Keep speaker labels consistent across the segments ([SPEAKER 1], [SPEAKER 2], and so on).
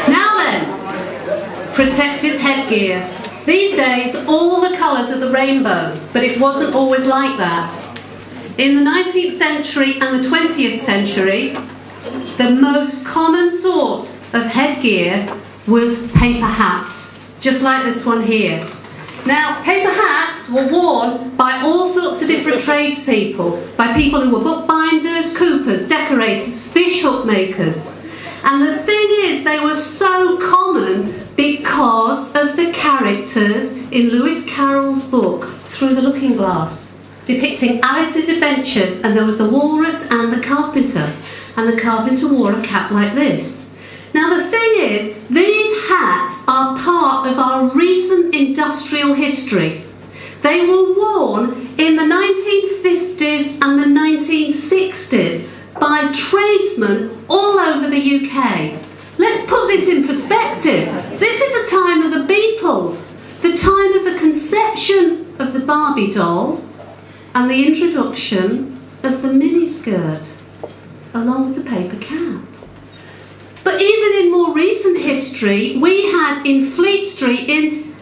[SPEAKER 1] Now then, protective headgear. These days, all the colours of the rainbow, but it wasn't always like that. In the 19th century and the 20th century, the most common sort of headgear was paper hats, just like this one here. Now, paper hats were worn by all sorts of different tradespeople, by people who were bookbinders, coopers, decorators, fish hook makers. And the thing is, they were so common because of the characters in Lewis Carroll's book, Through the Looking Glass, depicting Alice's adventures, and there was the walrus and the carpenter. And the carpenter wore a cap like this. Now the thing is, these hats are part of our recent industrial history. They were worn in the 1950s and the 1960s by tradesmen all over the UK. Let's put this in perspective. This is the time of the Beatles, the time of the conception of the Barbie doll, and the introduction of the miniskirt, along with the paper cap. But even in more recent history, we had in Fleet Street in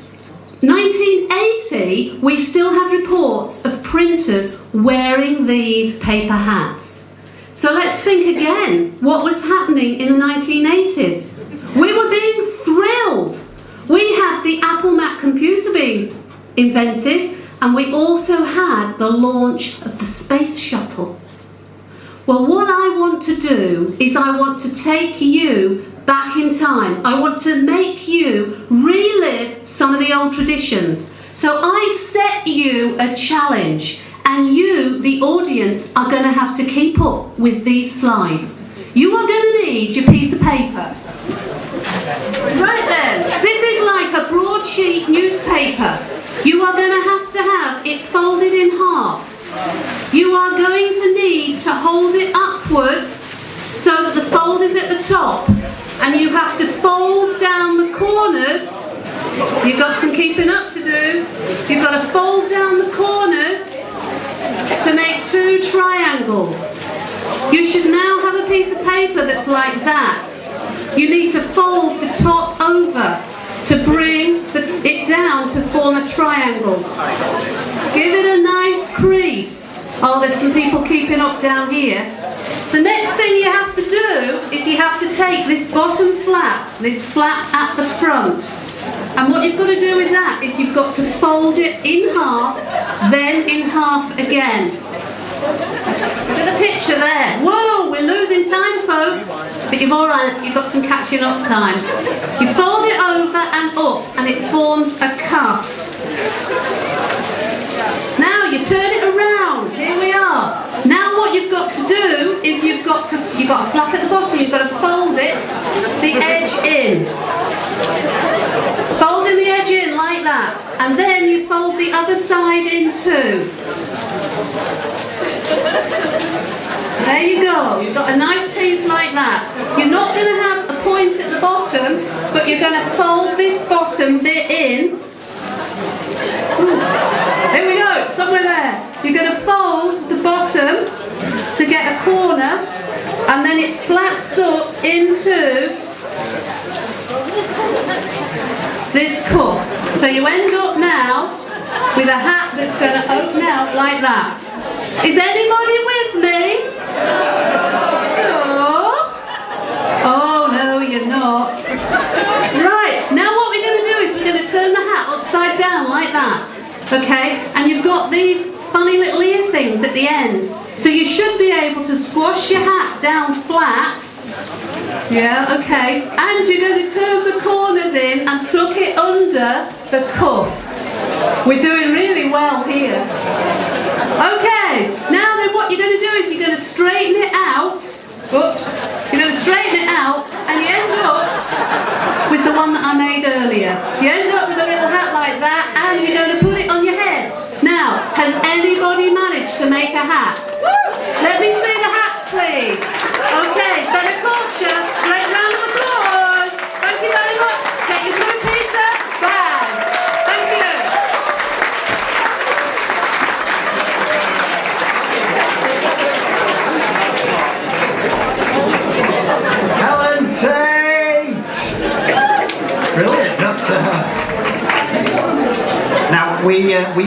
[SPEAKER 1] 1980, we still had reports of printers wearing these paper hats. So let's think again, what was happening in the 1980s? We were being thrilled. We had the Apple Mac computer being invented, and we also had the launch of the space shuttle. Well, what I want to do is I want to take you back in time. I want to make you relive some of the old traditions. So I set you a challenge, and you, the audience, are going to have to keep up with these slides. You are going to need your piece of paper. Right then, this is like a broadsheet newspaper. You are going to have it folded in half. You are going to need to hold it upwards so that the fold is at the top, and you have to fold down the corners. You've got some keeping up to do. You've got to fold down the corners to make two triangles. You should now have a piece of paper that's like that. You need to fold the top over to bring it down to form a triangle. Give it a nice crease. Oh, there's some people keeping up down here. The next thing you have to do is you have to take this bottom flap, this flap at the front. And what you've got to do with that is you've got to fold it in half, then in half again. Look at the picture there. Whoa, we're losing time, folks. But you've got some catching up time. You fold it over and up, and it forms a cuff. Now you turn it around. Here we are. Now what you've got to do is you've got a flap at the bottom. You've got to fold it, the edge in. Folding the edge in like that, and then you fold the other side in too. There you go. You've got a nice piece like that. You're not going to have a point at the bottom, but you're going to fold this bottom bit in. There we go, it's somewhere there. You're going to fold the bottom to get a corner, and then it flaps up into this cuff. So you end up now with a hat that's going to open out like that. Is anybody with me? Oh no, you're not. Right, now what we're going to do is we're going to turn the hat upside down like that. Okay, and you've got these funny little ear things at the end. So you should be able to squash your hat down flat. Yeah, okay. And you're going to turn the corners in and tuck it under the cuff. We're doing really well here. Okay, now then what you're going to do is you're going to straighten it out. Oops. You're going to straighten it out, and you end up with the one that I made earlier. You end up with a little hat like that, and you're going to put it on your head. Now, has anybody managed to make a hat? Let me see the hats, please. Okay, BettaKultcha, great round of applause. Thank you very much. Take your Blue Peter badge. Thank you.
[SPEAKER 2] Helen, Tait! Now we